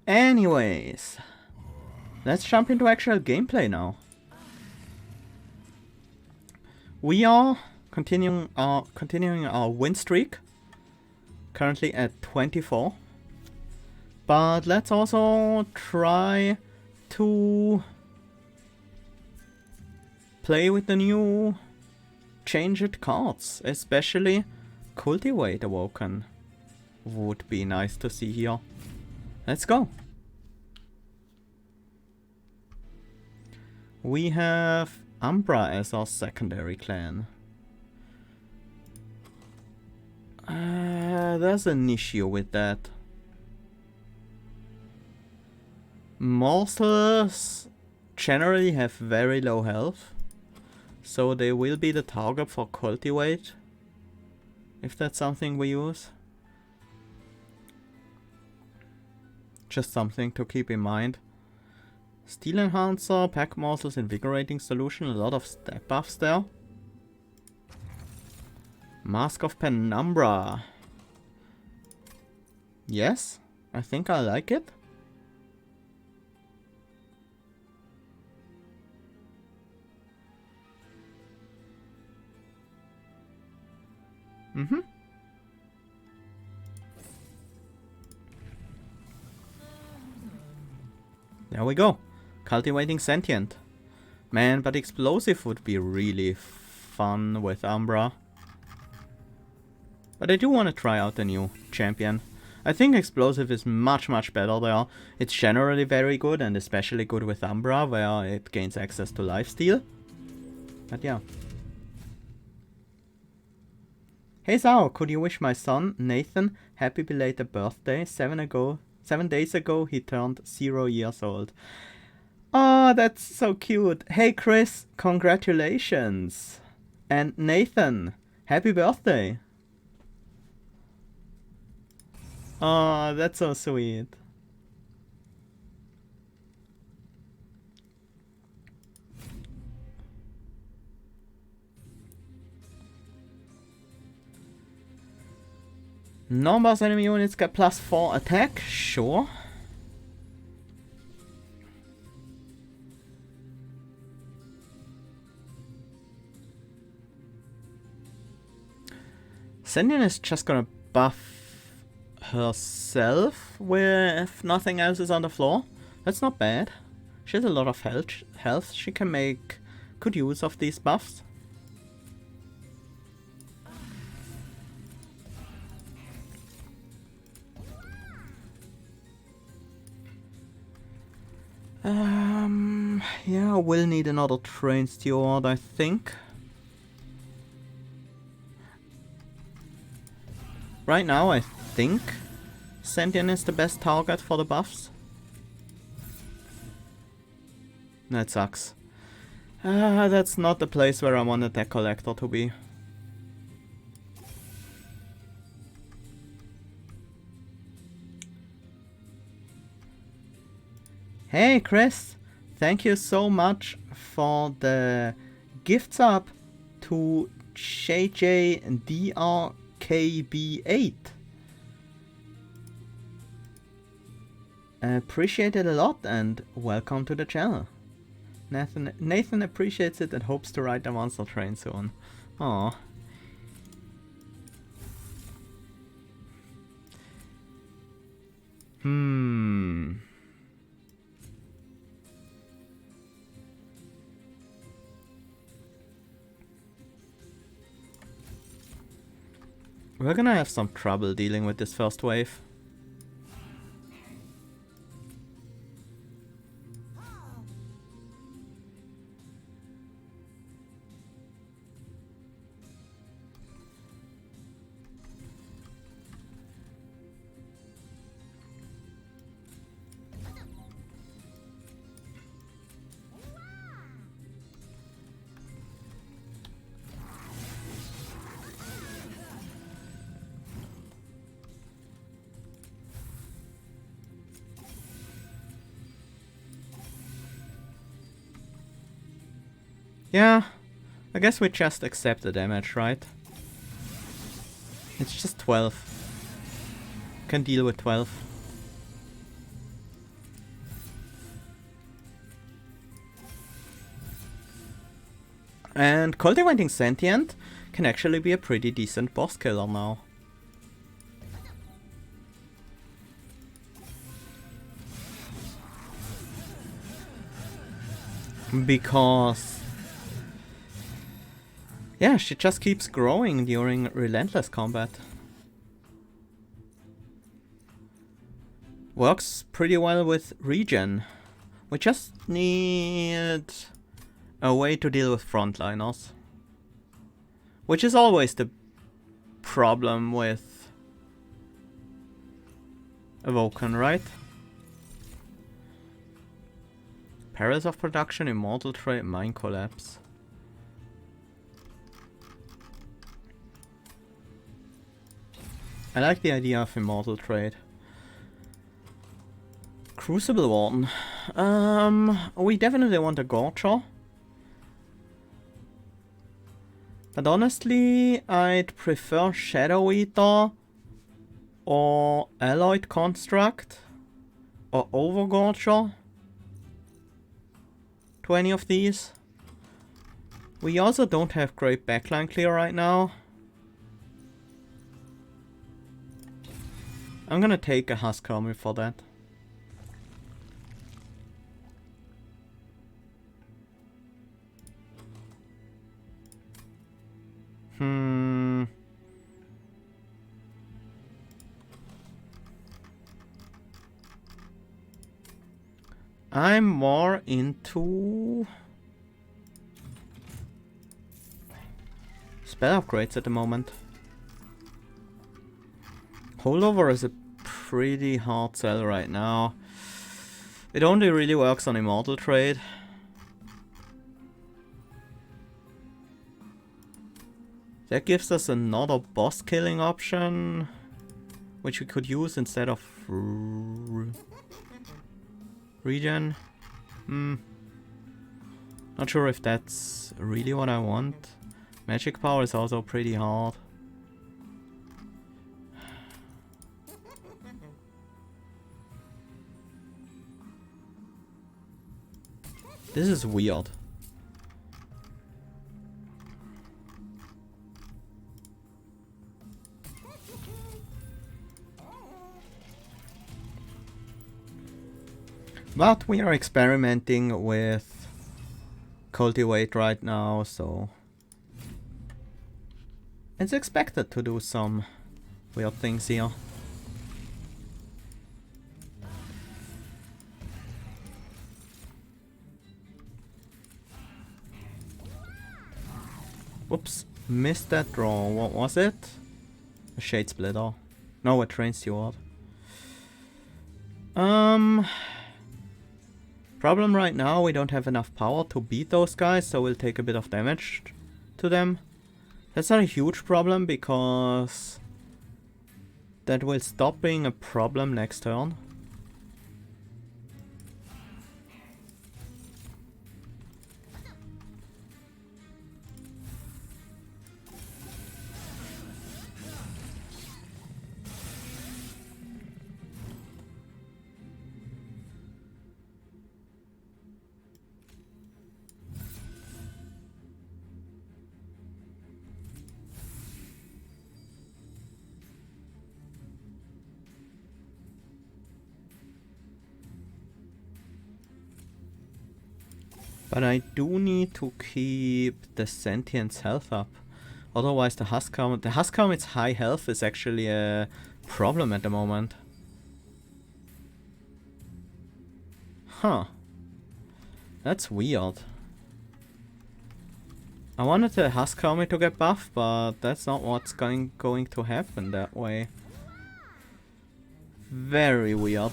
Anyways, let's jump into actual gameplay now. We are continuing our win streak, currently at 24. But let's also try to play with the new changed cards, especially Cultivate Awoken would be nice to see here. Let's go. We have Umbra as our secondary clan. There's an issue with that. Mortals generally have very low health, so they will be the target for Cultivate, if that's something we use. Just something to keep in mind. Steel Enhancer, Pack Morsels, Invigorating Solution, a lot of stat buffs there. Mask of Penumbra. Yes, I think I like it. There we go. Cultivating Sentient. Man, but Explosive would be really fun with Umbra. But I do want to try out the new champion. I think Explosive is much better there. It's generally very good, and especially good with Umbra, where it gains access to lifesteal. But yeah. Herzal, could you wish my son, Nathan, happy belated birthday? 7 days ago he turned 0 years old. Oh, that's so cute. Hey Chris, congratulations. And Nathan, happy birthday. Oh, that's so sweet. Non-boss enemy units get +4 attack, sure. Sentient is just gonna buff herself with nothing else is on the floor. That's not bad. She has a lot of health. She can make good use of these buffs. Yeah, we'll need another train steward, I think. Right now, I think Sentient is the best target for the buffs. That sucks. That's not the place where I wanted that collector to be. Hey Chris, thank you so much for the gift sub to JJDRKB8. Appreciate it a lot and welcome to the channel. Nathan appreciates it and hopes to ride the monster train soon. Aww. We're gonna have some trouble dealing with this first wave. Yeah, I guess we just accept the damage, right? It's just 12. Can deal with 12. And cultivating Sentient can actually be a pretty decent boss killer now. Because yeah, she just keeps growing during relentless combat. Works pretty well with regen. We just need a way to deal with frontliners. Which is always the problem with Awoken, right? Perils of production, immortal trait, mine collapse. I like the idea of immortal trait. Crucible Warden. We definitely want a Gorger. But honestly, I'd prefer Shadow Eater or Alloyed Construct or Overgorger to any of these. We also don't have great backline clear right now. I'm gonna take a Husk Army for that. I'm more into spell upgrades at the moment. Holdover is a pretty hard sell right now. It only really works on Immortal Trade. That gives us another boss killing option, which we could use instead of regen. Not sure if that's really what I want. Magic power is also pretty hard. This is weird. But we are experimenting with Cultivate right now, so it's expected to do some weird things here. Whoops, missed that draw. What was it? A Shade Splitter. No, a Train Steward. Problem right now, we don't have enough power to beat those guys, so we'll take a bit of damage to them. That's not a huge problem because that will stop being a problem next turn. But I do need to keep the Sentient's health up. Otherwise the Husk Helmet's high health is actually a problem at the moment. Huh. That's weird. I wanted the Husk Helmet to get buffed, but that's not what's going to happen that way. Very weird.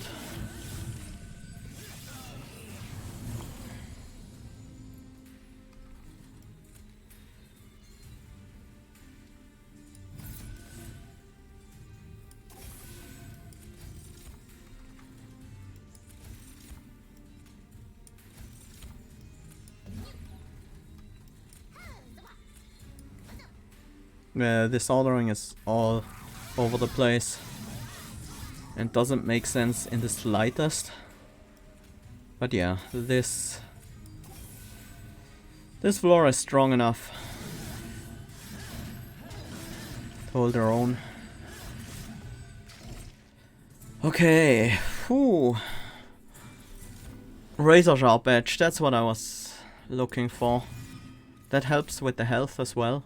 This ordering is all over the place and doesn't make sense in the slightest. But yeah, this This floor is strong enough to hold their own. Okay. Whew. Razor Sharp Edge, that's what I was looking for. That helps with the health as well.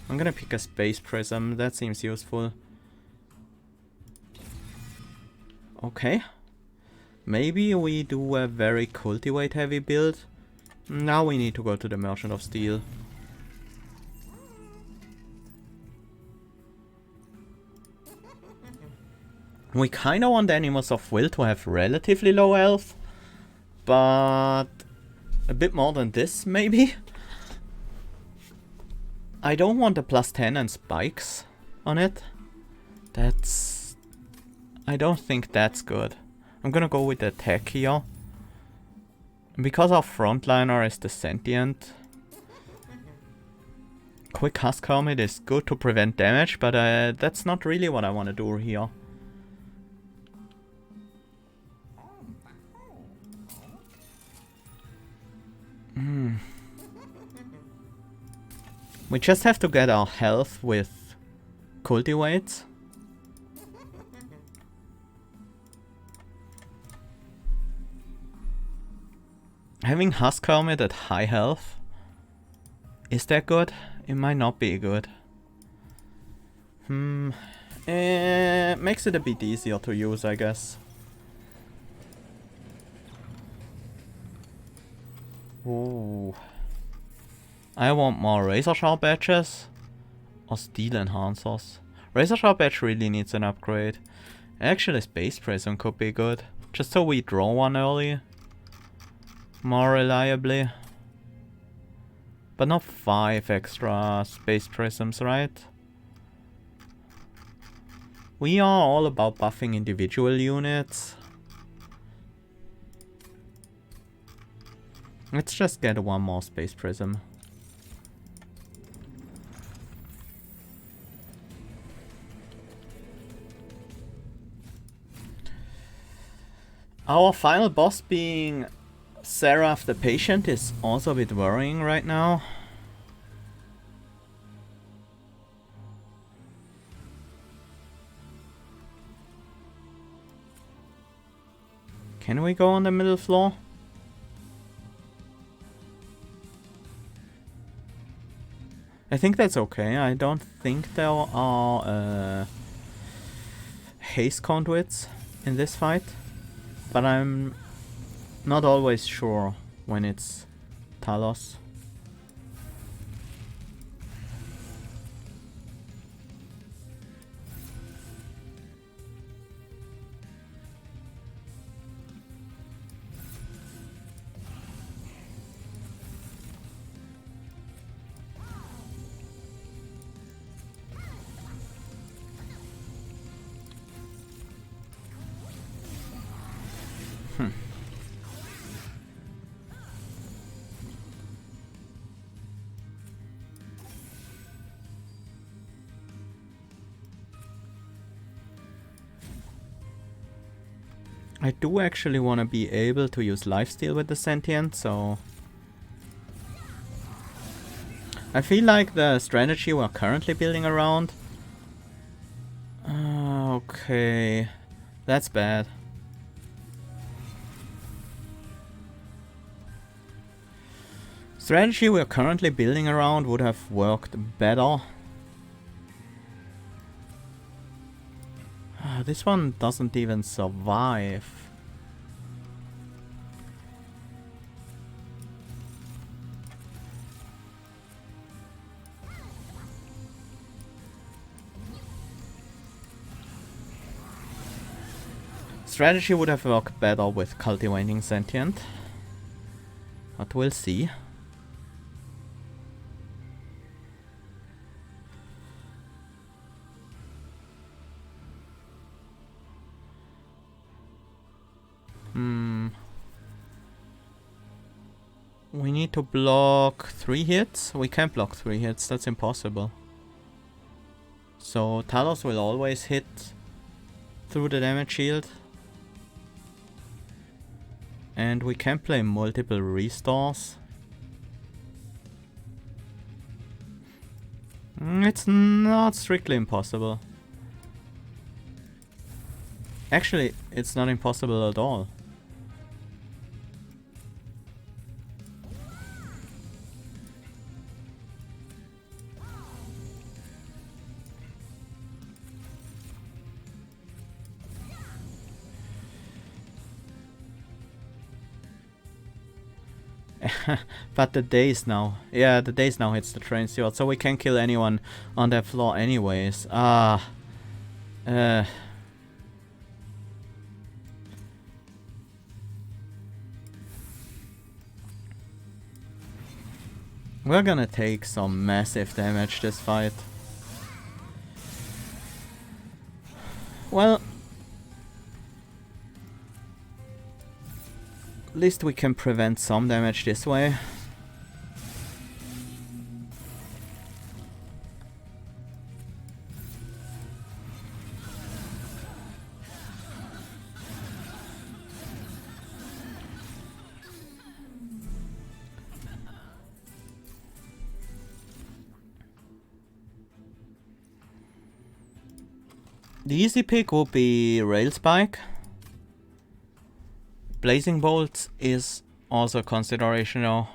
I'm gonna pick a Space Prism, that seems useful. Okay. Maybe we do a very Cultivate heavy build. Now we need to go to the Merchant of Steel. We kinda want Animals of Will to have relatively low health. But a bit more than this, maybe? I don't want a +10 and spikes on it. That's... I don't think that's good. I'm gonna go with the attack here. And because our frontliner is the Sentient, Quick Husk Helmet is good to prevent damage, but that's not really what I want to do here. We just have to get our health with Cultivate. Having Husk Helmet at high health, is that good? It might not be good. Makes it a bit easier to use, I guess. Ooh. I want more Razor Sharp Edges or Steel Enhancers. Razor Sharp Edge really needs an upgrade. Actually, Space Prism could be good, just so we draw one early. More reliably. But not 5 extra Space Prisms, right? We are all about buffing individual units. Let's just get one more Space Prism. Our final boss being Seraph the Patient is also a bit worrying right now. Can we go on the middle floor? I think that's okay. I don't think there are haste conduits in this fight. But I'm not always sure when it's Talos. I do actually want to be able to use lifesteal with the Sentient, so... I feel like the strategy we're currently building around... okay... That's bad. Strategy we're currently building around would have worked better. This one doesn't even survive. Strategy would have worked better with cultivating Sentient. But we'll see. We need to block 3 hits? We can't block 3 hits, that's impossible. So Talos will always hit through the damage shield. And we can play multiple restores. It's not strictly impossible. Actually, it's not impossible at all. But the days now. Yeah, the days now hits the train steward, so we can kill anyone on that floor anyways. We're gonna take some massive damage this fight. Well, at least we can prevent some damage this way. The easy pick would be Rail Spike. Blazing Bolts is also a consideration though.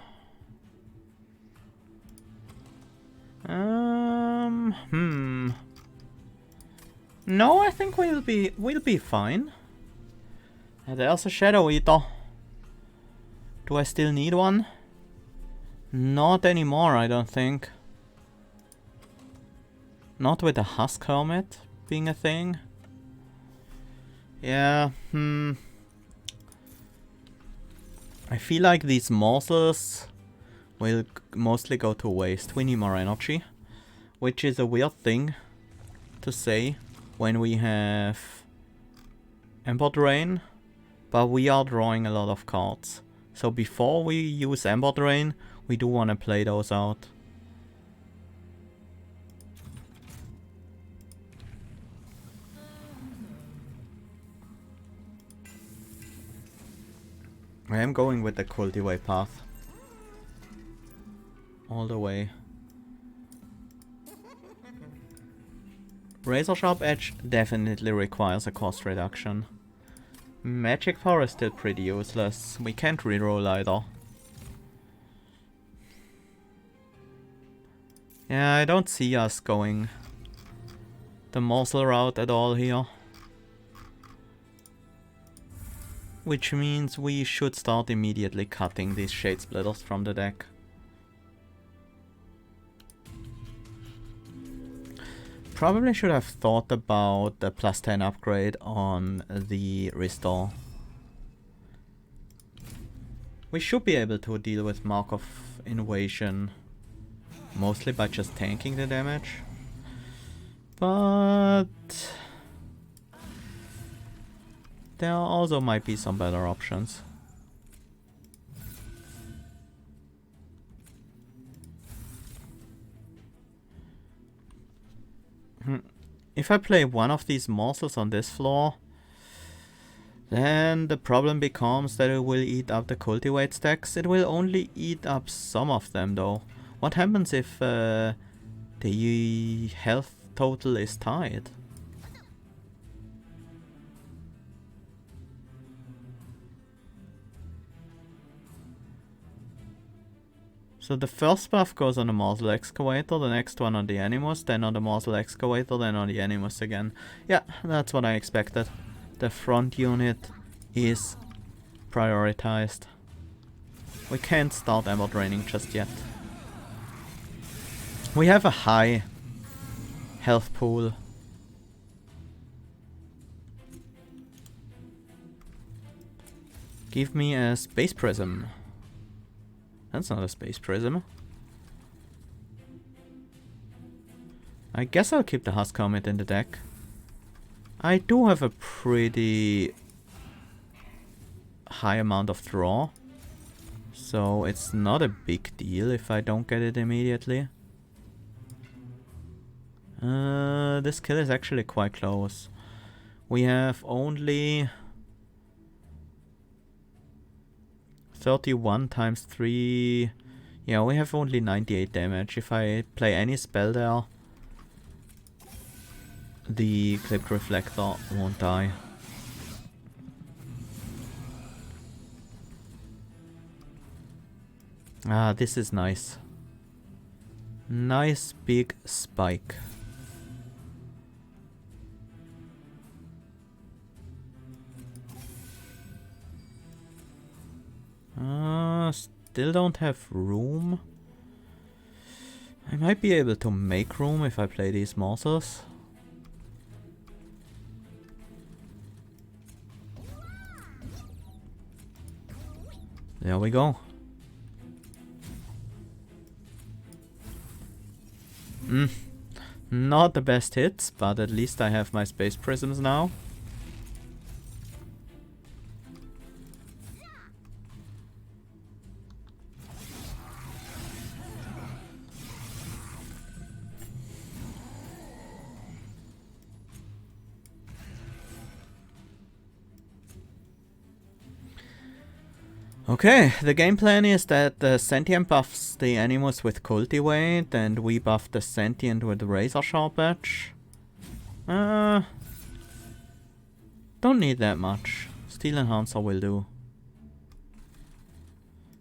No, I think we'll be fine. There's a Shadow Eater. Do I still need one? Not anymore, I don't think. Not with the Husk Helmet being a thing. Yeah, I feel like these morsels will mostly go to waste. We need more energy, which is a weird thing to say when we have Ember Drain, but we are drawing a lot of cards. So before we use Ember Drain, we do want to play those out. I am going with the Cultivate path. All the way. Razor Sharp Edge definitely requires a cost reduction. Magic Power is still pretty useless. We can't reroll either. Yeah, I don't see us going the morsel route at all here. Which means we should start immediately cutting these Shade Splitters from the deck. Probably should have thought about the +10 upgrade on the Restore. We should be able to deal with Mark of Invasion mostly by just tanking the damage. But there also might be some better options. If I play one of these morsels on this floor, then the problem becomes that it will eat up the Cultivate stacks. It will only eat up some of them though. What happens if the health total is tied? So the first buff goes on the Morsel Excavator, the next one on the Animus, then on the Morsel Excavator, then on the Animus again. Yeah, that's what I expected. The front unit is prioritized. We can't start Ember Draining just yet. We have a high health pool. Give me a Space Prism. That's not a Space Prism. I guess I'll keep the Husk Helmet in the deck. I do have a pretty high amount of draw, so it's not a big deal if I don't get it immediately. This kill is actually quite close. We have only 31 times 3. Yeah, we have only 98 damage. If I play any spell there, the Clipped Reflector won't die. Ah, this is nice. Nice big spike. Still don't have room. I might be able to make room if I play these monsters. There we go. Not the best hits, but at least I have my space prisms now. Okay, the game plan is that the Sentient buffs the animals with Cultivate, and we buff the Sentient with the Razor Sharp Edge. Don't need that much. Steel Enhancer will do.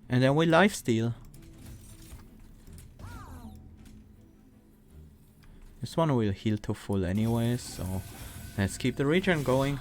And then we lifesteal. This one will heal to full anyways, so let's keep the regen going.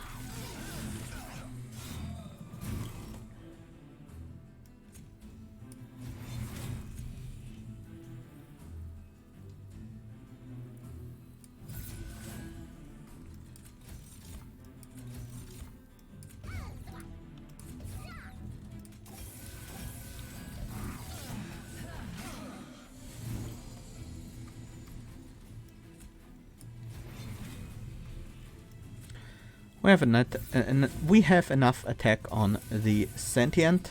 We have enough attack on the Sentient.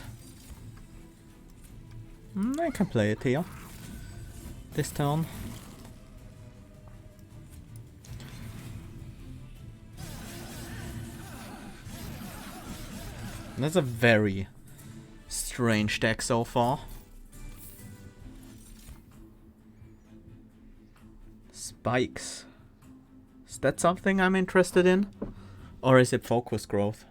I can play it here. This turn. That's a very strange deck so far. Spikes. Is that something I'm interested in? Or is it focus growth?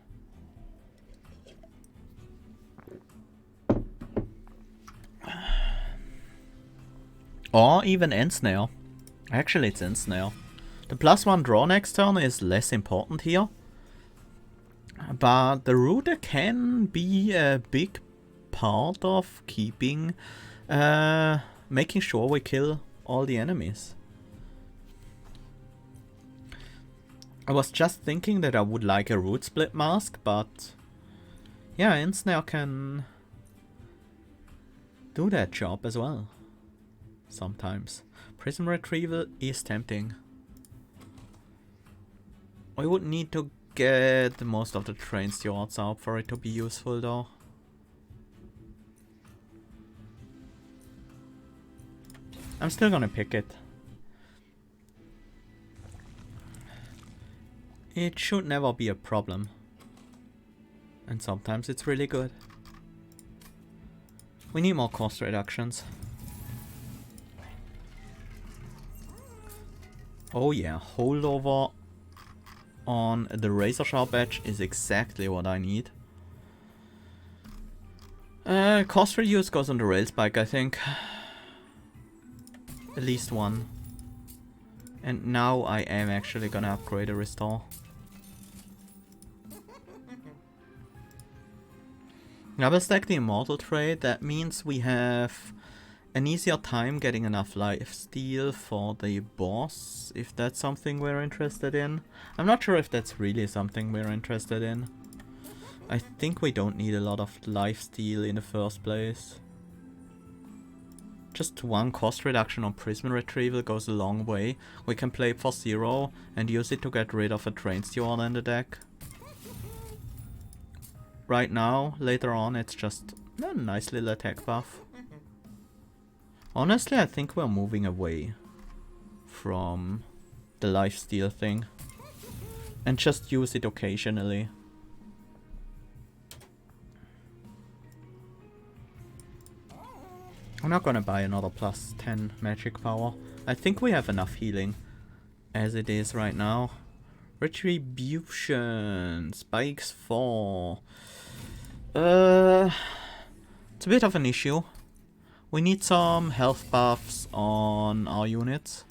Or even Ensnare. Actually, it's Ensnare. The +1 draw next turn is less important here. But the Rooter can be a big part of keeping... making sure we kill all the enemies. I was just thinking that I would like a Root Split Mask, but... yeah, Ensnare can... do that job as well. Sometimes. Prism Retrieval is tempting. We would need to get most of the Train Stewards out for it to be useful though. I'm still gonna pick it. It should never be a problem. And sometimes it's really good. We need more cost reductions. Oh yeah, holdover on the Razor Sharp Edge is exactly what I need. Cost reduce goes on the Rail Spike, I think. At least one. And now I am actually gonna upgrade a Restore. Double stack the Immortal trait, that means we have an easier time getting enough lifesteal for the boss, if that's something we're interested in. I'm not sure if that's really something we're interested in. I think we don't need a lot of lifesteal in the first place. Just one cost reduction on Prism Retrieval goes a long way. We can play it for 0 and use it to get rid of a Train Steward in the deck. Right now, later on, it's just a nice little attack buff. Honestly, I think we're moving away from the lifesteal thing and just use it occasionally. I'm not gonna buy another plus 10 magic power. I think we have enough healing as it is right now. Retribution. Spikes 4. It's a bit of an issue. We need some health buffs on our units.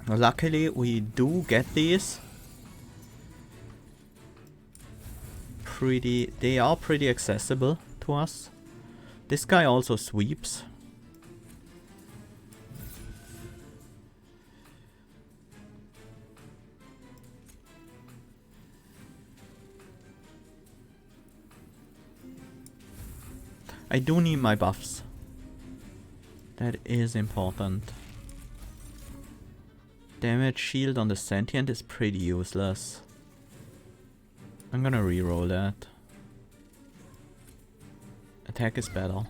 Luckily, we do get these. They are pretty accessible to us. This guy also sweeps. I do need my buffs. That is important. Damage shield on the Sentient is pretty useless. I'm gonna reroll that. Attack is better.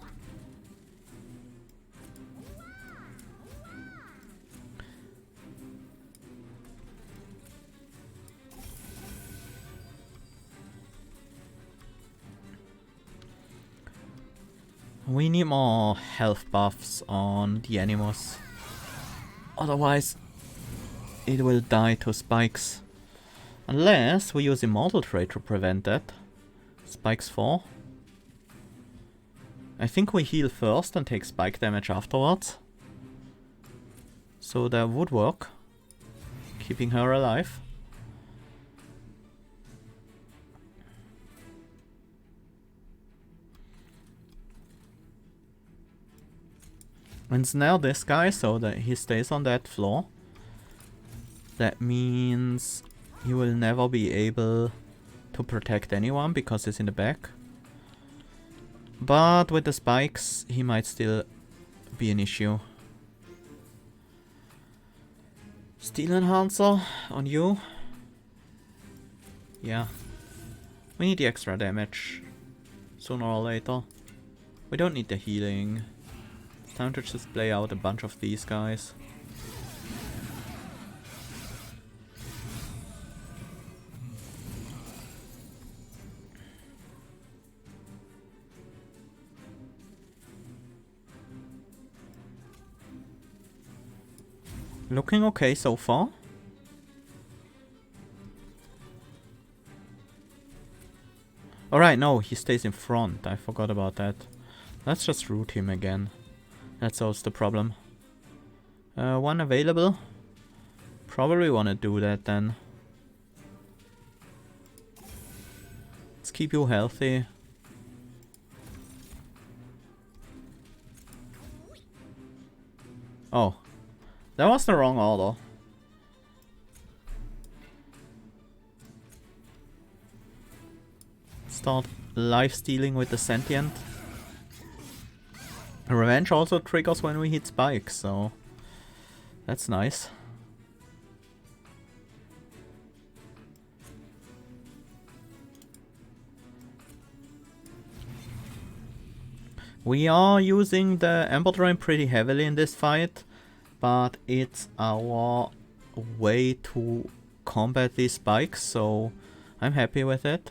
We need more health buffs on the animals. Otherwise, it will die to spikes. Unless we use Immortal Trait to prevent that. Spikes 4. I think we heal first and take spike damage afterwards. So that would work. Keeping her alive. And it's now this guy, so that he stays on that floor. That means he will never be able to protect anyone because he's in the back. But with the spikes, he might still be an issue. Steel Enhancer on you. Yeah. We need the extra damage. Sooner or later. We don't need the healing. It's time to just play out a bunch of these guys. Looking okay so far. Alright, no, he stays in front. I forgot about that. Let's just root him again. That solves the problem. One available. Probably want to do that then. Let's keep you healthy. Oh. That was the wrong order. Start life-stealing with the Sentient. Revenge also triggers when we hit spikes, so that's nice. We are using the Ember Drain pretty heavily in this fight, but it's our way to combat these spikes, so I'm happy with it.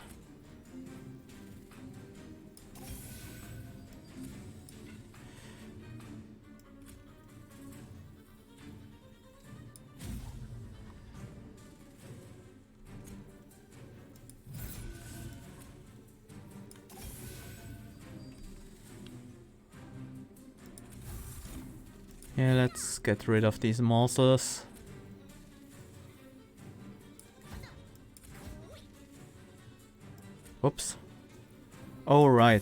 Yeah, let's get rid of these morsels. Oops. Oh, right.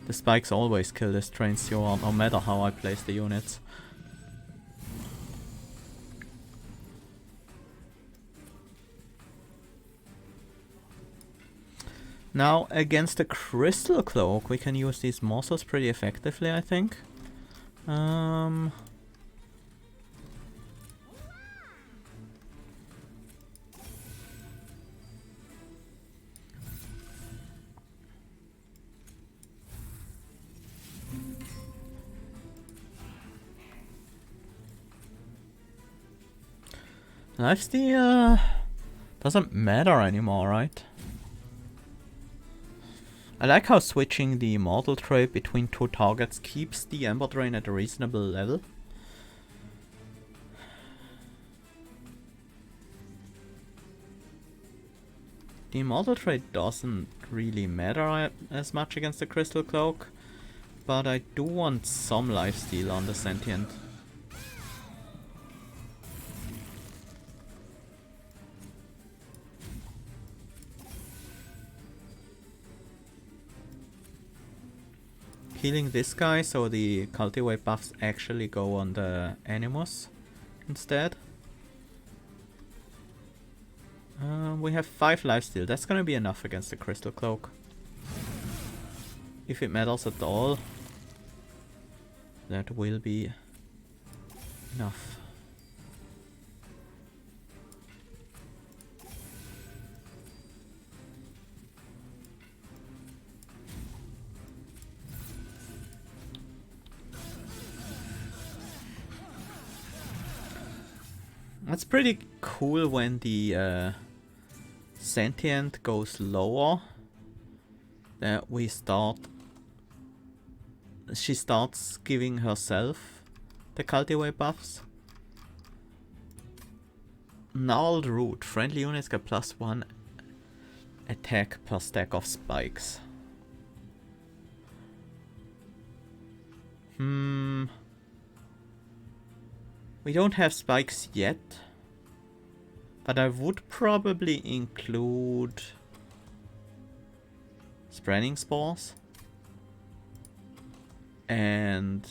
The spikes always kill this train steward, no matter how I place the units. Now, against the Crystal Cloak, we can use these morsels pretty effectively, I think. Lifesteal doesn't matter anymore, right? I like how switching the immortal trait between two targets keeps the Ember Drain at a reasonable level. The immortal trait doesn't really matter as much against the Crystal Cloak, but I do want some lifesteal on the Sentient. Healing this guy so the Cultivate buffs actually go on the Animus instead. We have 5 lifesteal. That's gonna be enough against the Crystal Cloak. If it matters at all, that will be enough. That's pretty cool when the Sentient goes lower. That we start. She starts giving herself the Cultivate buffs. Gnarled Root. Friendly units get +1 attack per stack of spikes. We don't have spikes yet, but I would probably include Spreading Spores and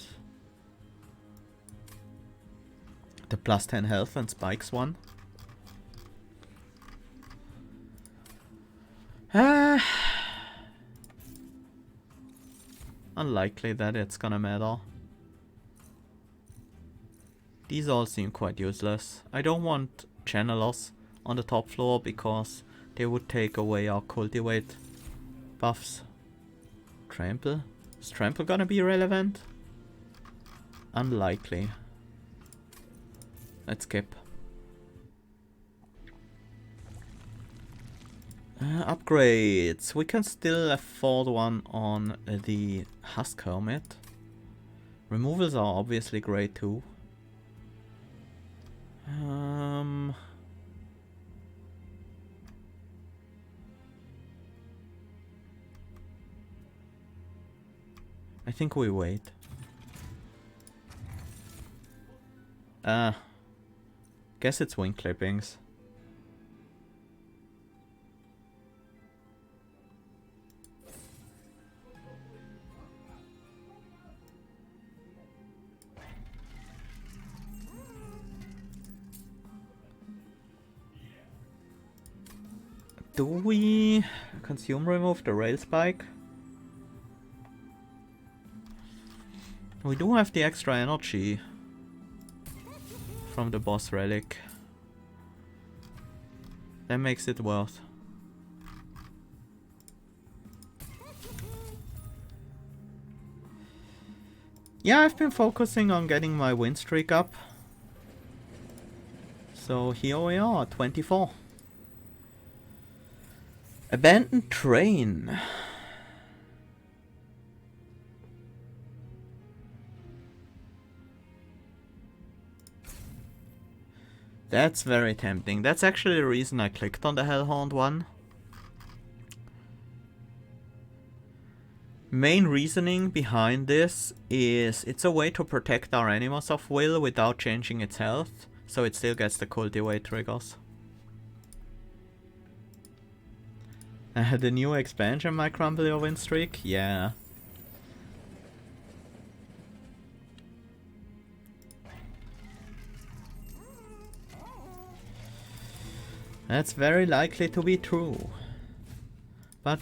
the +10 health and spikes one. Unlikely that it's gonna matter. These all seem quite useless. I don't want channelers on the top floor because they would take away our Cultivate buffs. Trample? Is Trample gonna be relevant? Unlikely. Let's skip. Upgrades. We can still afford one on the Husk Hermit. Removals are obviously great too. I think we wait. Guess it's wing clippings. Do we consume remove the rail spike? We do have the extra energy from the boss relic. That makes it worth. Yeah, I've been focusing on getting my win streak up. So here we are, 24. Abandoned train. That's very tempting. That's actually the reason I clicked on the Hellhound one. Main reasoning behind this is it's a way to protect our Animus of Will without changing its health, so it still gets the Cultivate triggers. The new expansion might crumble your win streak? Yeah. That's very likely to be true. But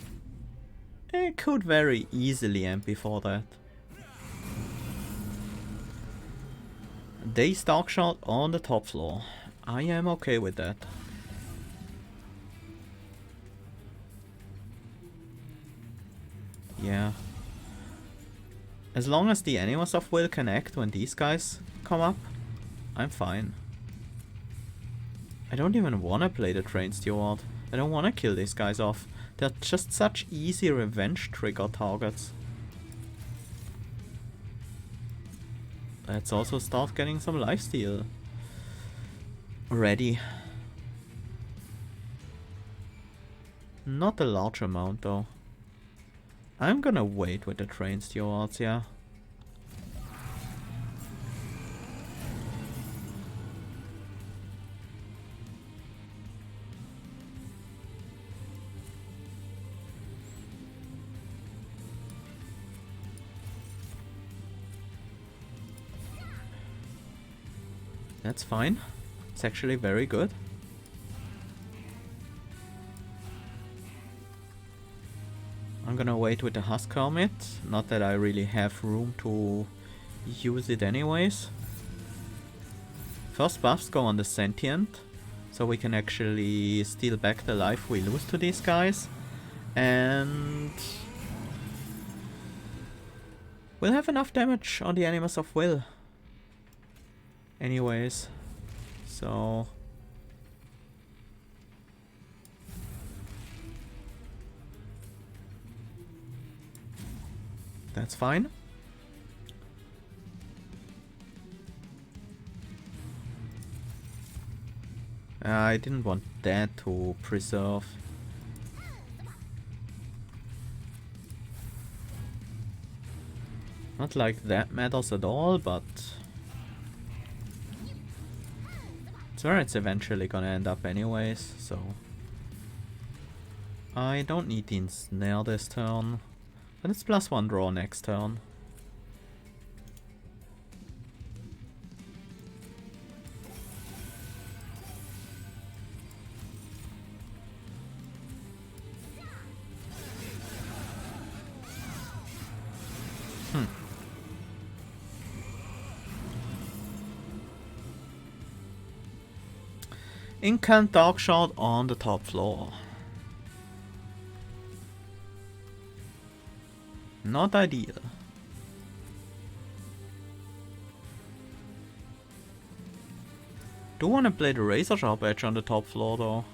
it could very easily end before that. Dazed Darkshot on the top floor. I am okay with that. Yeah. As long as the Animus of Will can act when these guys come up, I'm fine. I don't even want to play the Train Steward. I don't want to kill these guys off. They're just such easy revenge trigger targets. Let's also start getting some lifesteal ready. Not a large amount though. I'm gonna wait with the Train Stewards, yeah. That's fine. It's actually very good. I'm gonna wait with the Husk Helmet. Not that I really have room to use it anyways. First buffs go on the Sentient, so we can actually steal back the life we lose to these guys. And we'll have enough damage on the Animus of Will. Anyways, so that's fine. I didn't want that to preserve. Not like that matters at all, but it's where it's eventually gonna end up anyways, so I don't need the ensnare this turn, but it's +1 draw next turn. Incant Dark Shard on the top floor. Not ideal. Do want to play the Razor Sharp Edge on the top floor though.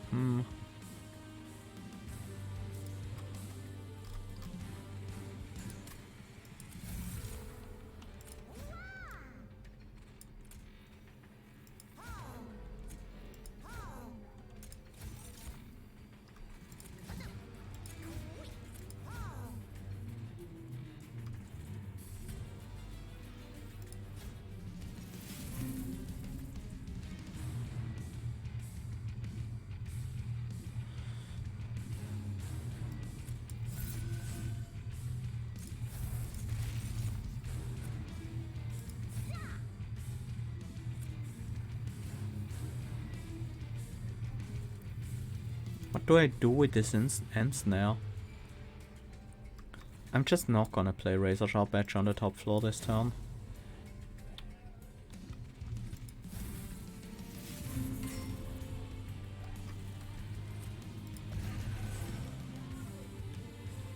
What do I do with this ensnare? I'm just not gonna play Razor Sharp Edge on the top floor this turn.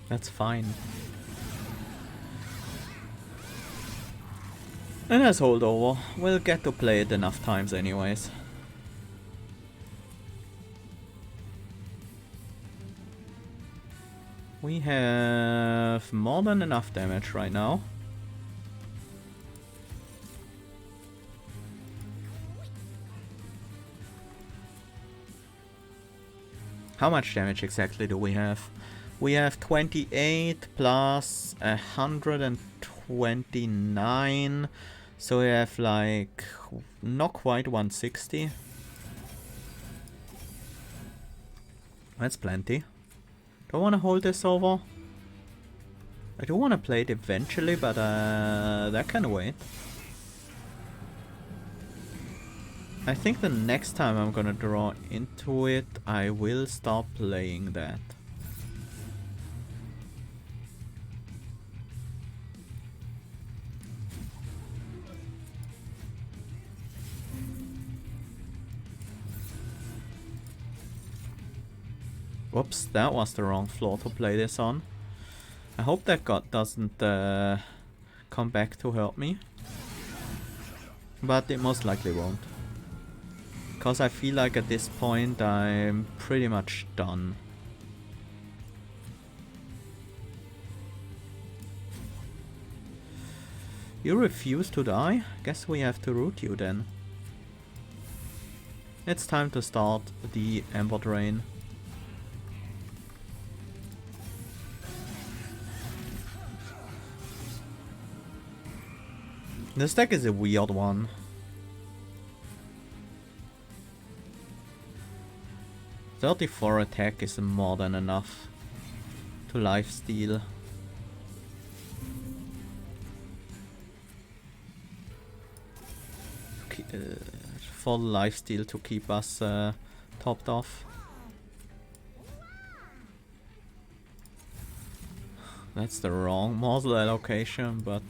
That's fine. And as holdover, we'll get to play it enough times anyways. We have more than enough damage right now. How much damage exactly do we have? We have 28 plus 129. So we have like not quite 160. That's plenty. Don't want to hold this over. I do want to play it eventually, but that can wait. I think the next time I'm gonna draw into it, I will stop playing that. Whoops, that was the wrong floor to play this on. I hope that god doesn't come back to hurt me. But it most likely won't. Because I feel like at this point I'm pretty much done. You refuse to die? Guess we have to root you then. It's time to start the Ember Drain. This deck is a weird one. .34 attack is more than enough to lifesteal. For lifesteal to keep us topped off. That's the wrong morsel allocation, but...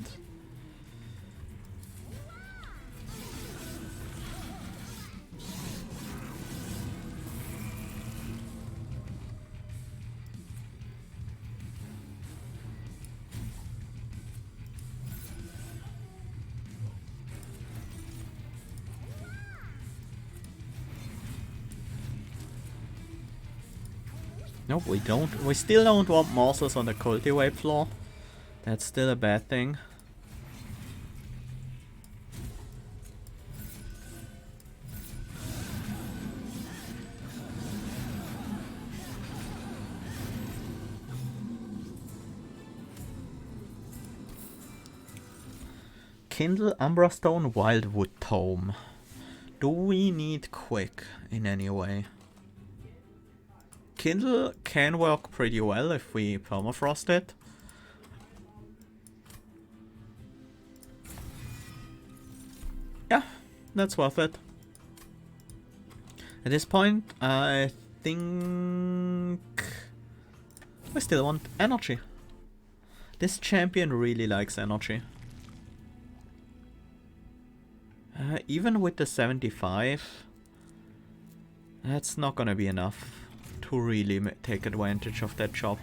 Nope, we don't. We still don't want morsels on the cultivate floor. That's still a bad thing. Kindle, Umbra Stone, Wildwood Tome. Do we need quick in any way? Kindle can work pretty well if we permafrost it. Yeah, that's worth it. At this point, I think we still want energy. This champion really likes energy. Even with the 75, that's not gonna be enough to really take advantage of that chop.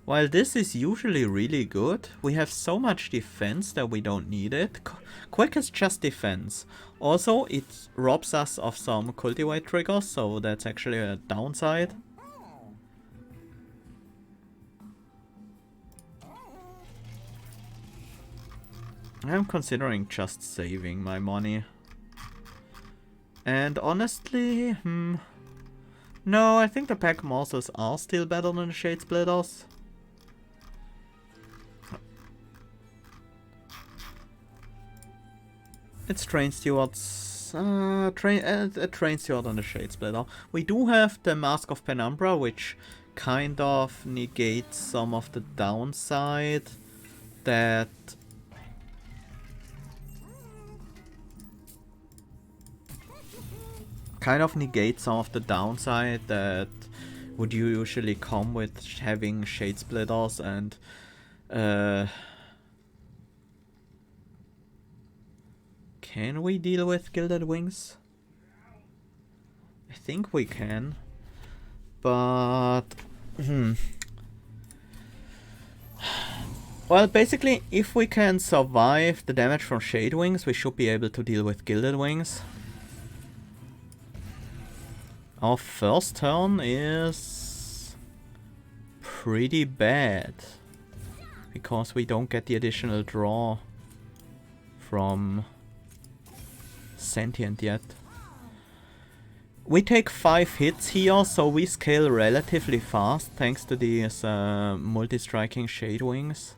While this is usually really good, we have so much defense that we don't need it. Quick is just defense. Also, it robs us of some cultivate triggers, so that's actually a downside. I'm considering just saving my money. And honestly, no, I think the pack morsels are still better than the Shade Splitters. It's Train Steward's Train Steward on the Shade Splitter. We do have the Mask of Penumbra, which kind of negates some of the downside that would usually come with having Shade Splitters and can we deal with Gilded Wings? I think we can, but well, basically, if we can survive the damage from Shade Wings, we should be able to deal with Gilded Wings. Our first turn is pretty bad because we don't get the additional draw from Sentient yet. We take 5 hits here, so we scale relatively fast thanks to these multi-striking Shade Wings.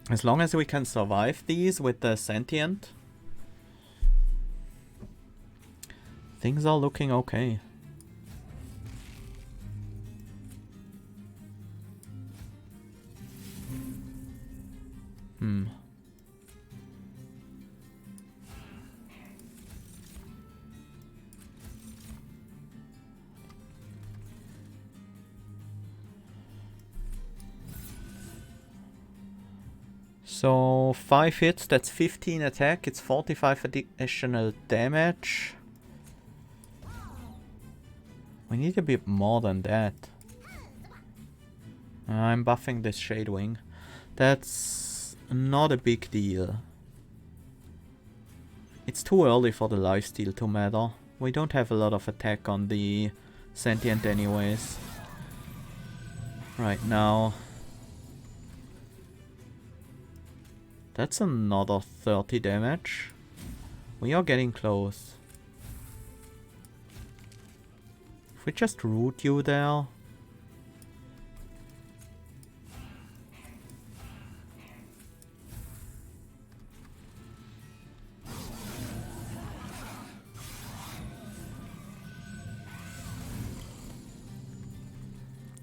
As long as we can survive these with the Sentient, things are looking okay. So 5 hits, that's 15 attack, it's 45 additional damage. We need a bit more than that. I'm buffing this Shade Wing. That's not a big deal. It's too early for the lifesteal to matter. We don't have a lot of attack on the Sentient anyways. Right now. That's another 30 damage. We are getting close. If we just root you there.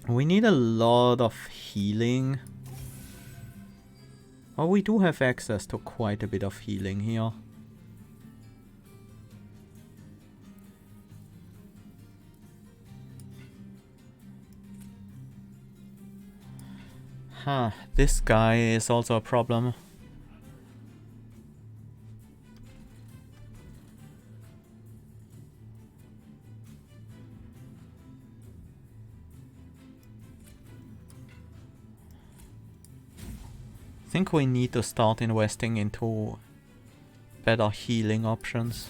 We need a lot of healing. Oh, we do have access to quite a bit of healing here. Huh, this guy is also a problem. I think we need to start investing into better healing options.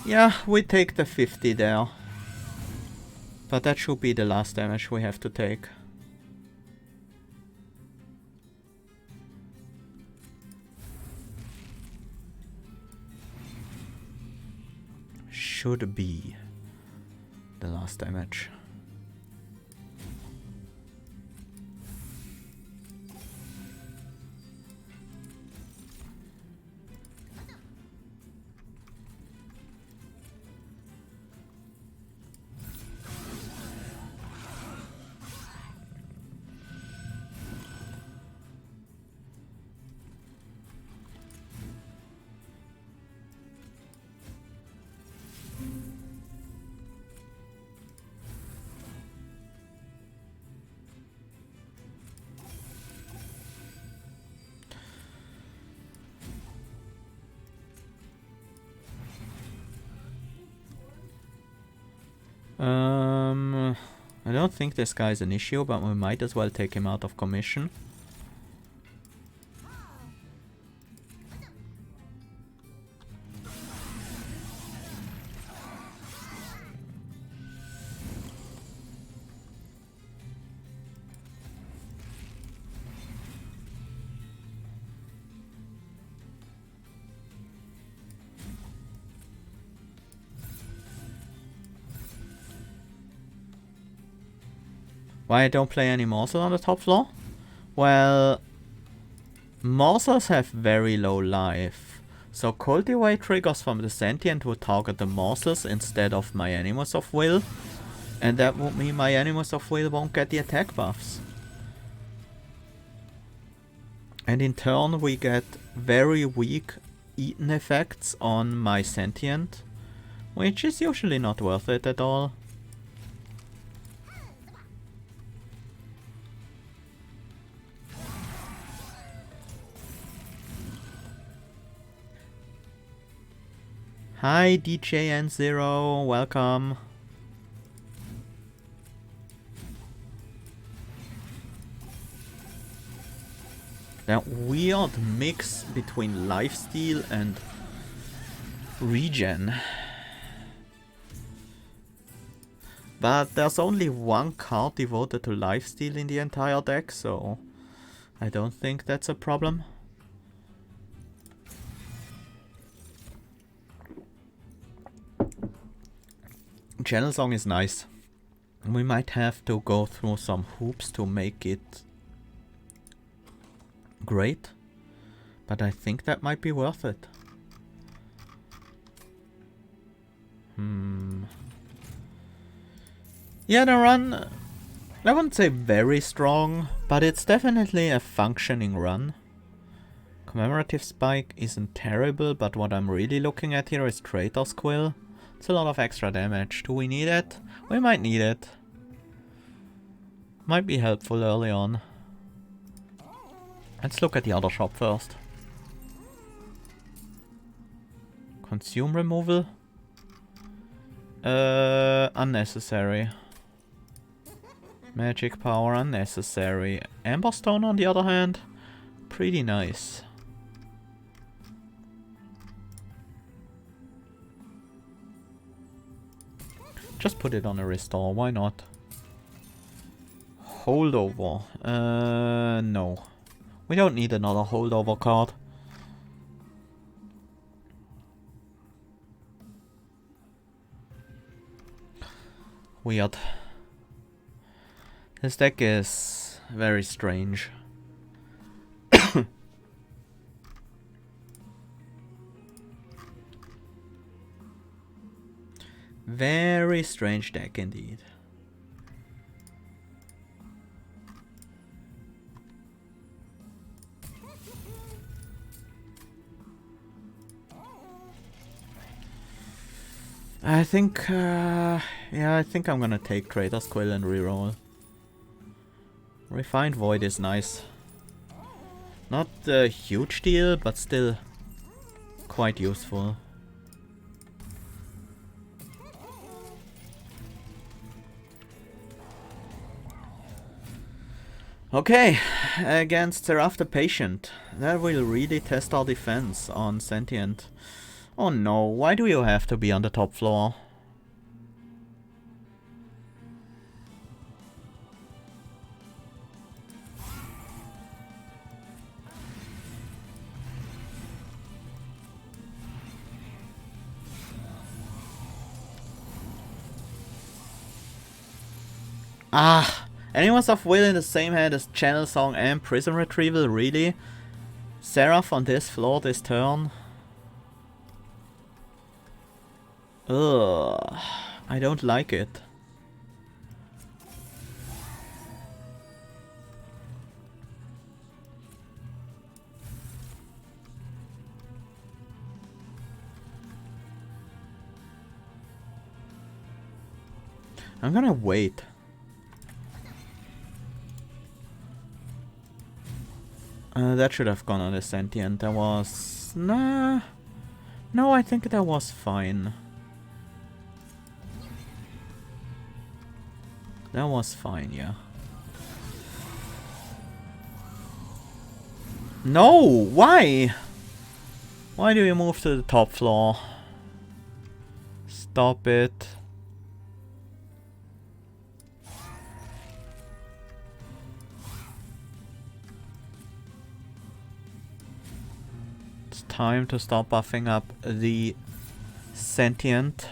Yeah, we take the 50 there. But that should be the last damage we have to take. Should be the last damage. I don't think this guy is an issue, but we might as well take him out of commission. Why I don't play any morsels on the top floor? Well, morsels have very low life. So Cultivate triggers from the Sentient would target the morsels instead of my Animus of Will. And that would mean my Animus of Will won't get the attack buffs. And in turn we get very weak eaten effects on my Sentient. Which is usually not worth it at all. Hi DJN0, welcome. That weird mix between lifesteal and regen. But there's only one card devoted to lifesteal in the entire deck, so I don't think that's a problem. Channel Song is nice. We might have to go through some hoops to make it great, but I think that might be worth it. Yeah, the run, I wouldn't say very strong, but it's definitely a functioning run. Commemorative Spike isn't terrible, but what I'm really looking at here is Traitor's Quill. It's a lot of extra damage. Do we need it? We might need it. Might be helpful early on. Let's look at the other shop first. Consume removal? Unnecessary. Magic power unnecessary. Amber stone on the other hand, pretty nice. Just put it on a restore, why not? Holdover. No. We don't need another holdover card. Weird. This deck is very strange. Very strange deck indeed. I think, yeah, I think I'm gonna take Trader's Quill and reroll. Refined Void is nice. Not a huge deal, but still quite useful. Okay, against Seraph the Patient. That will really test our defense on Sentient. Oh no, why do you have to be on the top floor? Ah! Animals of Will in the same hand as Channel Song and Prison Retrieval, really? Seraph on this floor this turn? Ugh, I don't like it. I'm gonna wait. That should have gone on the Sentient. That was... Nah... No, I think that was fine. That was fine, yeah. No! Why? Why do you move to the top floor? Stop it. It's time to start buffing up the Sentient.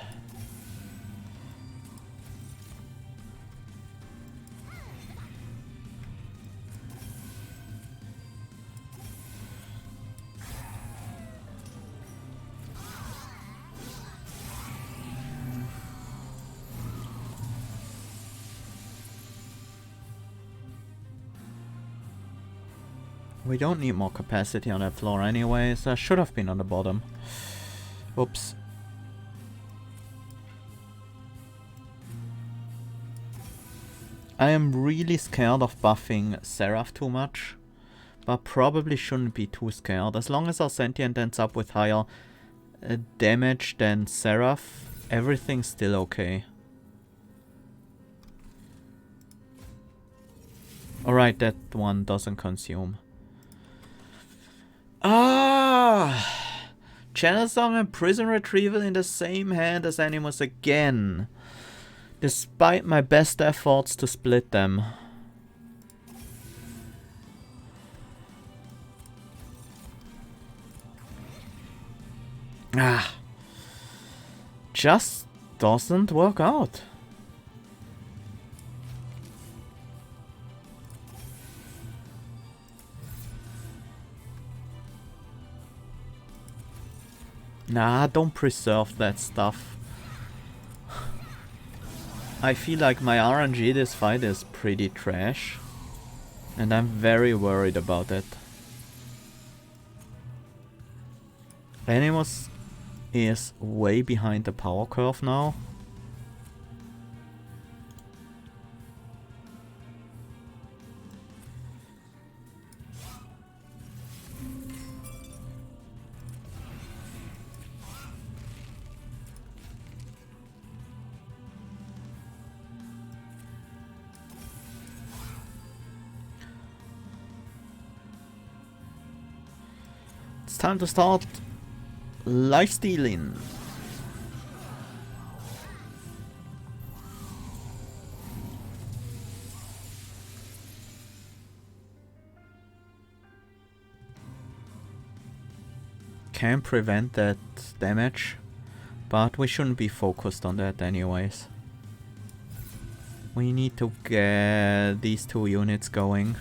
We don't need more capacity on that floor anyways. So I should have been on the bottom. Oops. I am really scared of buffing Seraph too much. But probably shouldn't be too scared. As long as our Sentient ends up with higher damage than Seraph, everything's still okay. Alright, that one doesn't consume. Ah! Channel Song and Prison Retrieval in the same hand as Animus again. Despite my best efforts to split them. Ah. Just doesn't work out. Nah, don't preserve that stuff. I feel like my RNG this fight is pretty trash. And I'm very worried about it. Animus is way behind the power curve now. It's time to start lifestealing. Can prevent that damage, but we shouldn't be focused on that anyways. We need to get these 2 units going.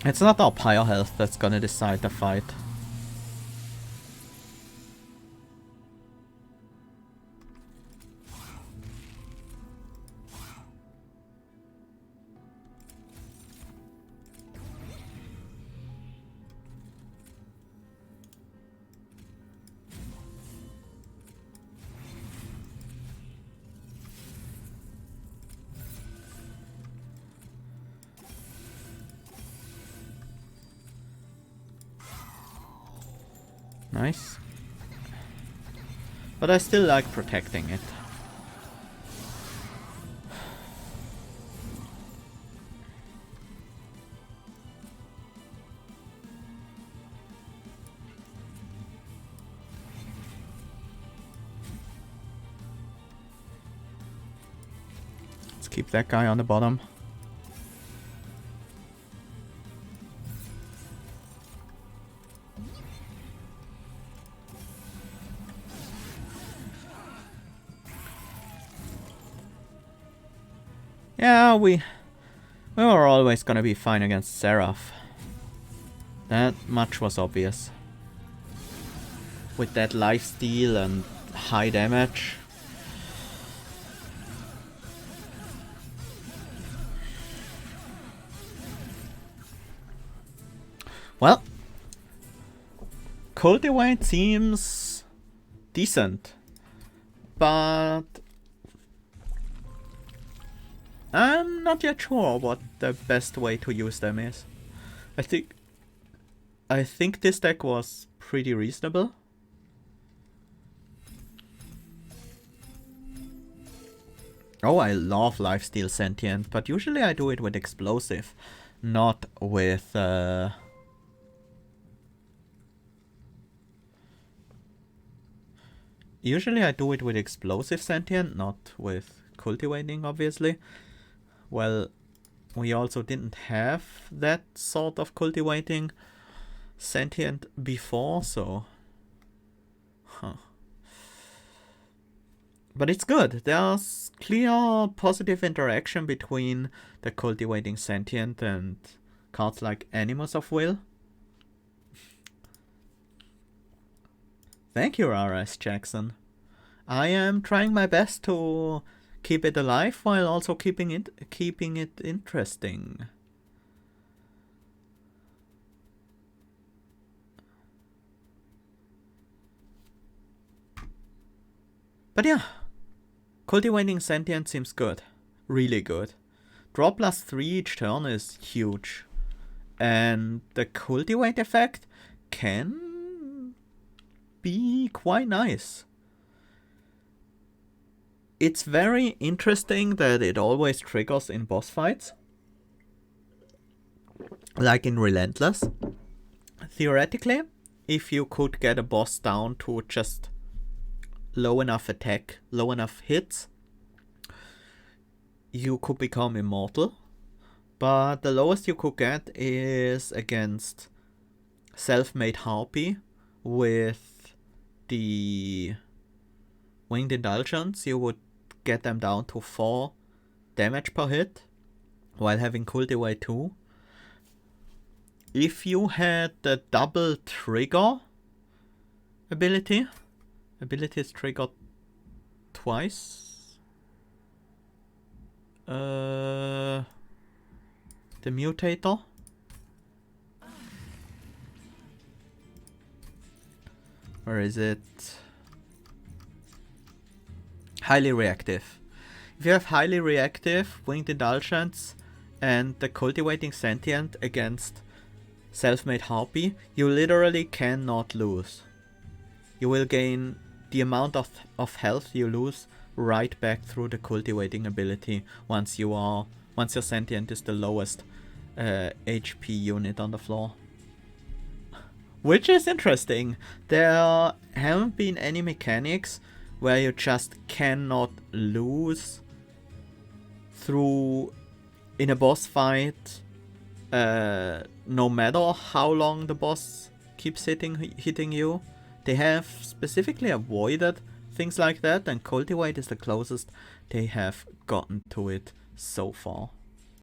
It's not our pyre health that's gonna decide the fight. Nice. But I still like protecting it. Let's keep that guy on the bottom. Yeah, we were always gonna be fine against Seraph. That much was obvious. With that lifesteal and high damage. Well, Cultivate seems decent, but I'm not yet sure what the best way to use them is. I think this deck was pretty reasonable. Oh, I love lifesteal Sentient, but usually I do it with explosive, not with usually I do it with explosive Sentient, not with cultivating, obviously. Well, we also didn't have that sort of cultivating Sentient before, so... Huh. But it's good. There's clear positive interaction between the cultivating Sentient and cards like Animus of Will. Thank you, R.S. Jackson. I am trying my best to keep it alive while also keeping it interesting. But yeah, cultivating Sentient seems good. Really good. Draw +3 each turn is huge. And the cultivate effect can be quite nice. It's very interesting that it always triggers in boss fights. Like in Relentless. Theoretically, if you could get a boss down to just low enough attack, low enough hits, you could become immortal. But the lowest you could get is against Self-Made Harpy with the Winged Indulgence. You would get them down to 4 damage per hit while having Cultivate 2. If you had the double trigger ability is triggered twice. The Mutator. Where is it? Highly reactive. If you have highly reactive, Winged Indulgence, and the Cultivating Sentient against Self-Made Harpy, you literally cannot lose. You will gain the amount of health you lose right back through the Cultivating ability once your Sentient is the lowest HP unit on the floor. Which is interesting. There haven't been any mechanics where you just cannot lose through in a boss fight, no matter how long the boss keeps hitting you. They have specifically avoided things like that, and Cultivate is the closest they have gotten to it so far.